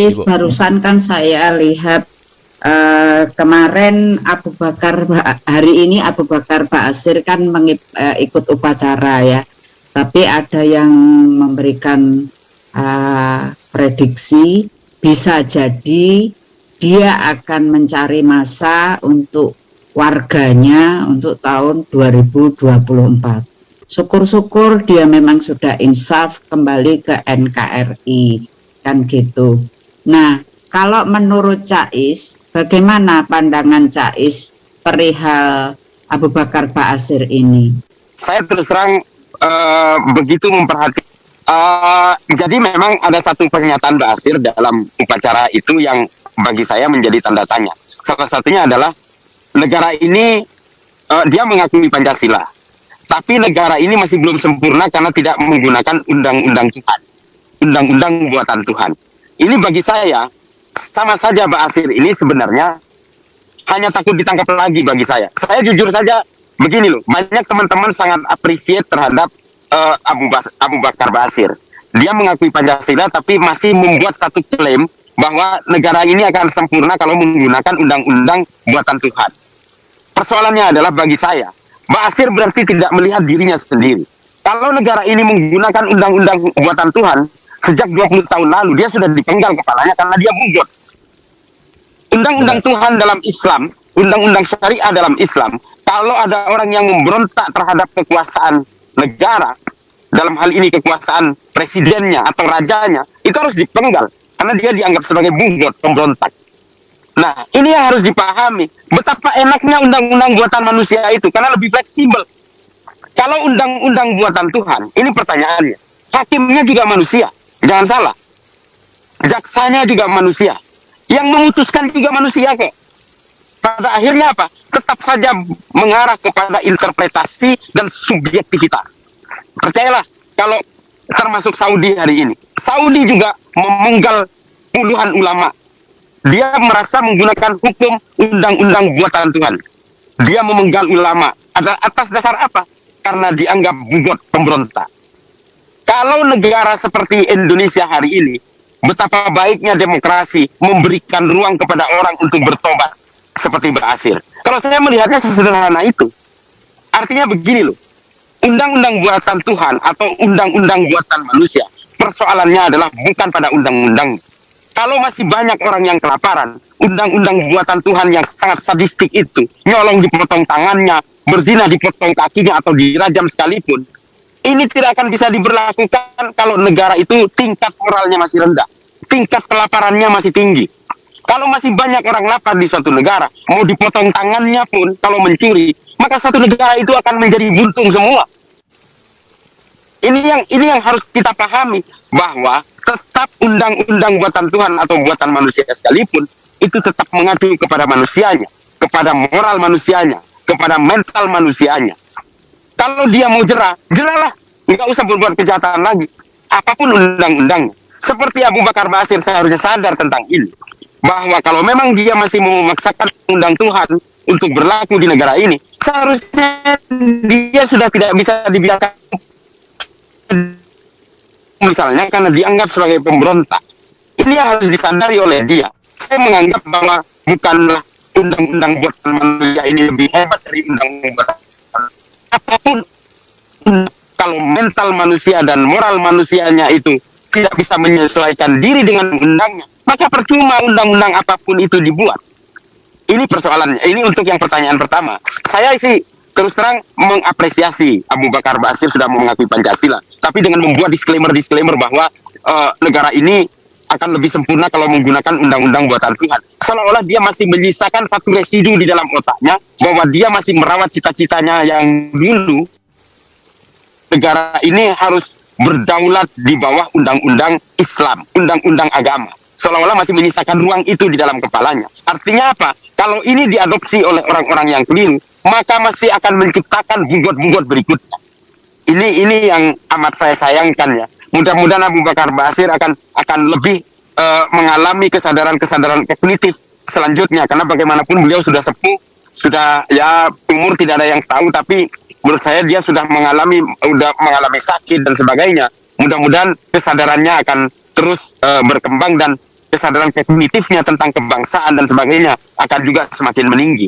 Cais, barusan kan saya lihat kemarin hari ini Abu Bakar Ba'asyir kan ikut upacara ya, tapi ada yang memberikan prediksi bisa jadi dia akan mencari masa untuk warganya untuk tahun 2024. Syukur-syukur dia memang sudah insaf kembali ke NKRI kan gitu. Nah, kalau menurut Cais, bagaimana pandangan Cais perihal Abu Bakar Ba'asyir ini? Saya terus terang begitu memperhatikan. Jadi memang ada satu pernyataan Ba'asyir dalam upacara itu yang bagi saya menjadi tanda tanya. Salah satunya adalah negara ini dia mengakui Pancasila, tapi negara ini masih belum sempurna karena tidak menggunakan undang-undang Tuhan, undang-undang buatan Tuhan. Ini bagi saya sama saja Ba'asyir ini sebenarnya hanya takut ditangkap lagi bagi saya. Saya jujur saja begini loh, banyak teman-teman sangat appreciate terhadap Abu Bakar Ba'asyir. Dia mengakui Pancasila tapi masih membuat satu klaim bahwa negara ini akan sempurna kalau menggunakan undang-undang buatan Tuhan. Persoalannya adalah bagi saya, Ba'asyir berarti tidak melihat dirinya sendiri. Kalau negara ini menggunakan undang-undang buatan Tuhan, sejak 20 tahun lalu dia sudah dipenggal kepalanya karena dia bugot. Undang-undang Tuhan dalam Islam, undang-undang syariah dalam Islam, kalau ada orang yang memberontak terhadap kekuasaan negara, dalam hal ini kekuasaan presidennya atau rajanya, itu harus dipenggal karena dia dianggap sebagai bugot, pemberontak. Nah, ini yang harus dipahami. Betapa enaknya undang-undang buatan manusia itu, karena lebih fleksibel. Kalau undang-undang buatan Tuhan, ini pertanyaannya, hakimnya juga manusia, jangan salah. Jaksanya juga manusia. Yang memutuskan juga manusia kok. Pada akhirnya apa? Tetap saja mengarah kepada interpretasi dan subjektivitas. Percayalah, kalau termasuk Saudi hari ini. Saudi juga memenggal puluhan ulama. Dia merasa menggunakan hukum undang-undang buatan Tuhan. Dia memenggal ulama. Atas dasar apa? Karena dianggap bugot, pemberontak. Kalau negara seperti Indonesia hari ini, betapa baiknya demokrasi memberikan ruang kepada orang untuk bertobat seperti Ba'asyir. Kalau saya melihatnya sesederhana itu. Artinya begini loh. Undang-undang buatan Tuhan atau undang-undang buatan manusia, persoalannya adalah bukan pada undang-undang. Kalau masih banyak orang yang kelaparan, undang-undang buatan Tuhan yang sangat sadistik itu, nyolong dipotong tangannya, berzina dipotong kakinya atau dirajam sekalipun, ini tidak akan bisa diberlakukan kalau negara itu tingkat moralnya masih rendah, tingkat kelaparannya masih tinggi. Kalau masih banyak orang lapar di suatu negara, mau dipotong tangannya pun kalau mencuri, maka satu negara itu akan menjadi buntung semua. Ini yang harus kita pahami, bahwa tetap undang-undang buatan Tuhan atau buatan manusia sekalipun itu tetap mengacu kepada manusianya, kepada moral manusianya, kepada mental manusianya. Kalau dia mau jerahlah, nggak usah berbuat kejahatan lagi. Apapun undang-undangnya. Seperti Abu Bakar Ba'asyir seharusnya sadar tentang ini, bahwa kalau memang dia masih mau memaksakan undang Tuhan untuk berlaku di negara ini, seharusnya dia sudah tidak bisa dibiarkan, misalnya karena dianggap sebagai pemberontak. Ini yang harus disadari oleh dia. Saya menganggap bahwa bukanlah undang-undang buatan manusia ini lebih hebat dari undang-undang buatan apapun. Kalau mental manusia dan moral manusianya itu tidak bisa menyesuaikan diri dengan undangnya, maka percuma undang-undang apapun itu dibuat. Ini persoalannya. Ini untuk yang pertanyaan pertama. Saya sih terus terang mengapresiasi Abu Bakar Ba'asyir sudah mengakui Pancasila, tapi dengan membuat disclaimer bahwa negara ini akan lebih sempurna kalau menggunakan undang-undang buatan Tuhan. Seolah-olah dia masih menyisakan satu residu di dalam otaknya, bahwa dia masih merawat cita-citanya yang dulu. Negara ini harus berdaulat di bawah undang-undang Islam, undang-undang agama. Seolah-olah masih menyisakan ruang itu di dalam kepalanya. Artinya apa? Kalau ini diadopsi oleh orang-orang yang keliru, maka masih akan menciptakan bugot-bugot berikutnya. Ini yang amat saya sayangkan ya. Mudah-mudahan Abu Bakar Ba'asyir akan lebih mengalami kesadaran kognitif selanjutnya, karena bagaimanapun beliau sudah sepuh, sudah ya umur tidak ada yang tahu, tapi menurut saya dia sudah mengalami sakit dan sebagainya. Mudah-mudahan kesadarannya akan terus berkembang dan kesadaran kognitifnya tentang kebangsaan dan sebagainya akan juga semakin meninggi.